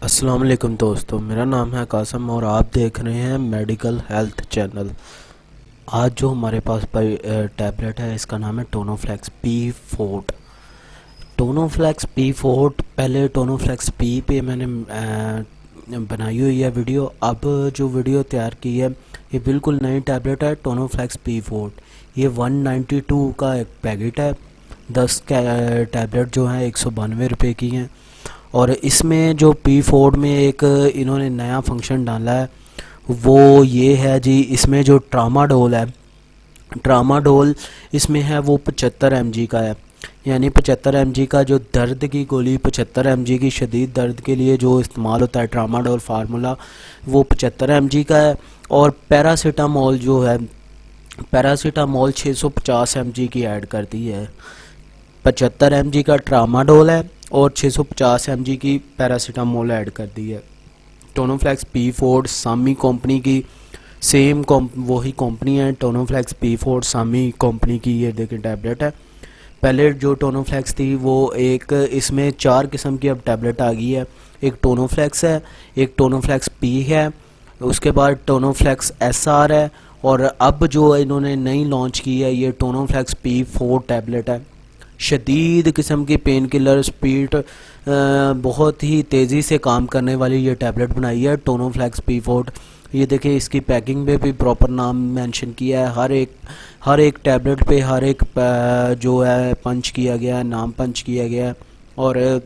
अस्सलाम वालेकुम दोस्तों, मेरा नाम है कासम और आप देख रहे हैं मेडिकल हेल्थ चैनल। आज जो हमारे पास टैबलेट है इसका नाम है टोनोफ्लेक्स पी फोर्ट। टोनोफ्लेक्स पी फोर्ट, पहले टोनोफ्लेक्स पी पे मैंने बनाई हुई है वीडियो। अब जो वीडियो तैयार की है ये बिल्कुल नई टैबलेट है टोनोफ्लेक्स पी फोर्ट। ये 192 का एक पैकेट है। 10 टैबलेट जो हैं 192 रुपये की हैं। और इसमें जो पी फोर्ड में एक इन्होंने नया फंक्शन डाला है वो ये है जी, इसमें जो ट्रामाडोल है, ट्रामाडोल इसमें है वो 75 mg का है। यानी 75 mg का जो दर्द की गोली, 75 mg की शदीद दर्द के लिए जो इस्तेमाल होता है ट्रामाडोल फार्मूला, वो 75 mg का है। और पैरासीटामोल जो है, पैरासीटामोल 650 mg की ऐड कर दी है। 75 mg का ट्रामाडोल है और 650 mg की पैरासीटामोल ऐड कर दी है। टोनोफ्लेक्स पी फोर्ड सामी कंपनी की, सेम वही कंपनी है। टोनोफ्लेक्स पी फोर्ड सामी कंपनी की ये देखिए टैबलेट है। पहले जो टोनोफ्लेक्स थी वो एक, इसमें 4 किस्म की अब टैबलेट आ गई है। एक टोनोफ्लेक्स है, एक टोनोफ्लेक्स पी है, उसके बाद टोनोफ्लेक्स एसआर है, और अब जो इन्होंने नई लॉन्च की है ये टोनोफ्लेक्स पी फोर टैबलेट है। शदीद किस्म की पेन किलर, स्पीड बहुत ही तेज़ी से काम करने वाली ये टैबलेट बनाई है टोनोफ्लेक्स पी फोर्ट। ये देखिए इसकी पैकिंग में भी प्रॉपर नाम मेंशन किया है। हर एक टैबलेट पे हर एक जो है पंच किया गया है, नाम पंच किया गया है। और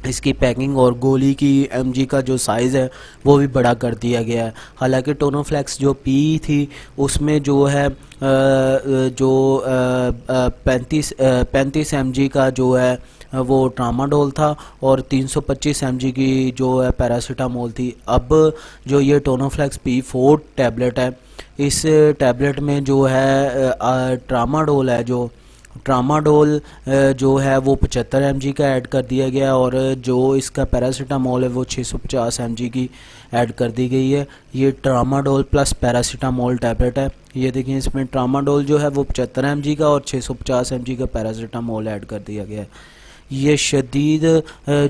इसकी पैकिंग और गोली की एमजी का जो साइज़ है वो भी बड़ा कर दिया गया है। हालांकि टोनोफ्लेक्स जो पी थी उसमें जो है जो 35 mg का जो है वो ट्रामाडोल था और 325 mg की जो है पैरासीटामोल थी। अब जो ये टोनोफ्लेक्स पी फोर टैबलेट है, इस टैबलेट में जो है ट्रामाडोल है, जो ट्रामाडोल जो है वो 75 mg का ऐड कर दिया गया, और जो इसका पैरासीटामोल है वो 650 mg की ऐड कर दी गई है। ये ट्रामाडोल प्लस पैरासीटामोल टैबलेट है। ये देखिए इसमें ट्रामाडोल जो है वो 75 mg का और 650 mg का पैरासीटामोल ऐड कर दिया गया है। ये शदीद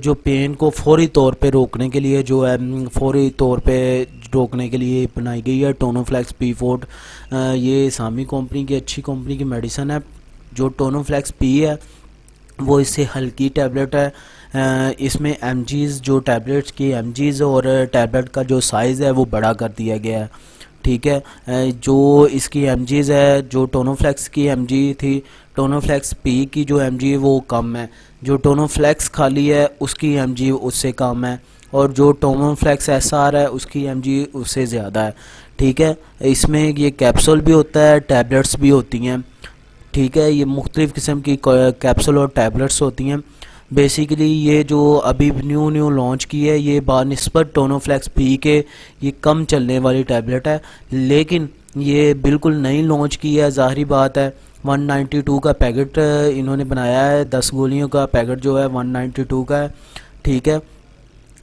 जो पेन को फौरी तौर पे रोकने के लिए जो है, फौरी तौर पे रोकने के लिए बनाई गई है टोनोफ्लेक्स पी फोर्ट। ये सामी कंपनी की अच्छी कंपनी की मेडिसिन है। जो टोनोफ्लेक्स पी है वो इससे हल्की टैबलेट है। इसमें एमजीज़, जो टैबलेट्स की एमजीज़ और टैबलेट का जो साइज़ है वो बड़ा कर दिया गया है। ठीक है, जो इसकी एमजीज़ है, जो टोनोफ्लेक्स की एमजी थी, टोनोफ्लेक्स पी की जो एमजी वो कम है। जो टोनोफ्लेक्स खाली है उसकी एमजी उससे कम है, और जो टोनोफ्लेक्स एसआर है उसकी एमजी उससे ज़्यादा है। ठीक है, इसमें ये कैप्सूल भी होता है, टैबलेट्स भी होती हैं। ठीक है, ये मुख्तलिफ़ किस्म की कैप्सूल और टैबलेट्स होती हैं। बेसिकली ये जो अभी न्यू लॉन्च की है ये बानिस्बत टोनोफ्लेक्स पी के ये कम चलने वाली टैबलेट है, लेकिन ये बिल्कुल नई लॉन्च की है। ज़ाहिरी बात है 192 का पैकेट इन्होंने बनाया है, 10 गोलियों का पैकेट जो है 192 का है। ठीक है,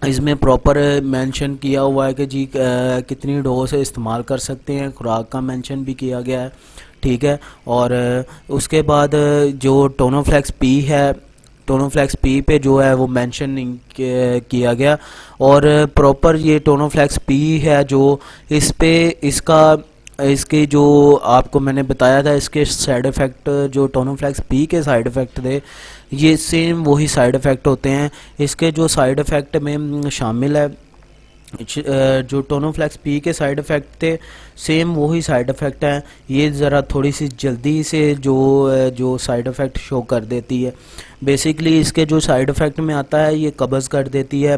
इसमें प्रॉपर मेंशन किया हुआ है कि जी कितनी डोज इस्तेमाल कर सकते हैं, खुराक का मेंशन भी किया गया है। ठीक है, और उसके बाद जो टोनोफ्लेक्स पी है, टोनोफ्लेक्स पी पे जो है वो मेंशन नहीं किया गया। और प्रॉपर ये टोनोफ्लेक्स पी है जो इस पे इसके जो आपको मैंने बताया था इसके साइड इफ़ेक्ट, जो टोनोफ्लेक्स पी के साइड इफ़ेक्ट थे ये सेम वही साइड इफ़ेक्ट होते हैं। इसके जो साइड इफ़ेक्ट में शामिल है, जो टोनोफ्लेक्स पी के साइड इफ़ेक्ट थे सेम वही साइड इफ़ेक्ट हैं। ये ज़रा थोड़ी सी जल्दी से जो साइड इफ़ेक्ट शो कर देती है। बेसिकली इसके जो साइड इफ़ेक्ट में आता है ये कब्ज़ कर देती है,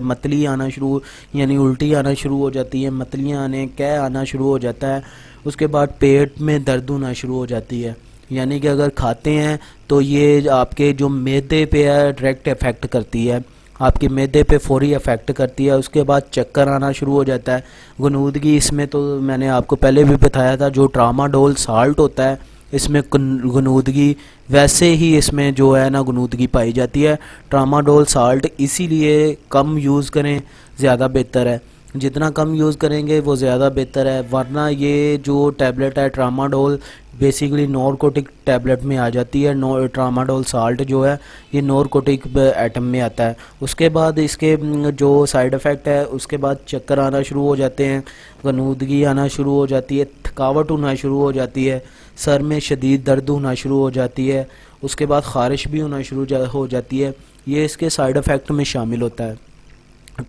मतली आना शुरू, यानी उल्टी आना शुरू हो जाती है, मतलियाँ आने, कै आना शुरू हो जाता है। उसके बाद पेट में दर्द होना शुरू हो जाती है। यानी कि अगर खाते हैं तो ये आपके जो मैदे पे है डायरेक्ट इफ़ेक्ट करती है, आपके मैदे पे फौरी अफेक्ट करती है। उसके बाद चक्कर आना शुरू हो जाता है, गनूदगी। इसमें तो मैंने आपको पहले भी बताया था जो ट्रामाडोल साल्ट होता है इसमें गनूदगी, वैसे ही इसमें जो है ना गनूदगी पाई जाती है। ट्रामाडोल साल्ट इसीलिए कम यूज़ करें, ज़्यादा बेहतर है। जितना कम यूज़ करेंगे वो ज़्यादा बेहतर है, वरना ये जो टैबलेट है ट्रामाडोल बेसिकली नॉर्कोटिक टैबलेट में आ जाती है। ट्रामाडोल साल्ट जो है ये नॉर्कोटिक एटम में आता है। उसके बाद इसके जो साइड इफ़ेक्ट है, उसके बाद चक्कर आना शुरू हो जाते हैं, गनूदगी आना शुरू हो जाती है, थकावट होना शुरू हो जाती है, सर में शदीद दर्द होना शुरू हो जाती है, उसके बाद ख़ारिश भी होना शुरू हो जाती है। ये इसके साइड इफ़ेक्ट में शामिल होता है।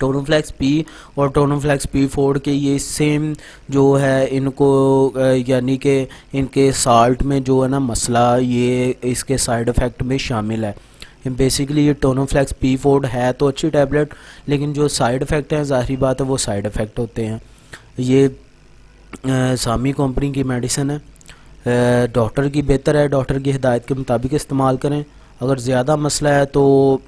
टोनोफ्लेक्स पी और टोनोफ्लेक्स पी फोर्ड के ये सेम जो है इनको यानी कि इनके साल्ट में जो है ना मसला, ये इसके साइड इफ़ेक्ट में शामिल है। बेसिकली ये टोनोफ्लेक्स पी फोर्ड है तो अच्छी टैबलेट, लेकिन जो साइड इफ़ेक्ट हैं ज़ाहिर बात है वो साइड इफ़ेक्ट होते हैं। ये सामी कंपनी की मेडिसिन है, डॉक्टर की बेहतर है, डॉक्टर की हिदायत के मुताबिक इस्तेमाल करें। अगर ज़्यादा मसला है तो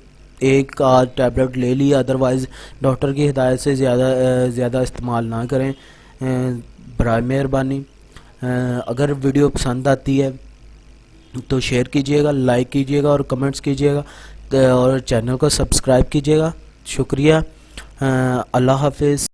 एक आध टैबलेट ले ली, अदरवाइज़ डॉक्टर की हिदायत से ज़्यादा इस्तेमाल ना करें बराए मेहरबानी। अगर वीडियो पसंद आती है तो शेयर कीजिएगा, लाइक कीजिएगा और कमेंट्स कीजिएगा, और चैनल को सब्सक्राइब कीजिएगा। शुक्रिया। अल्लाह हाफिज़।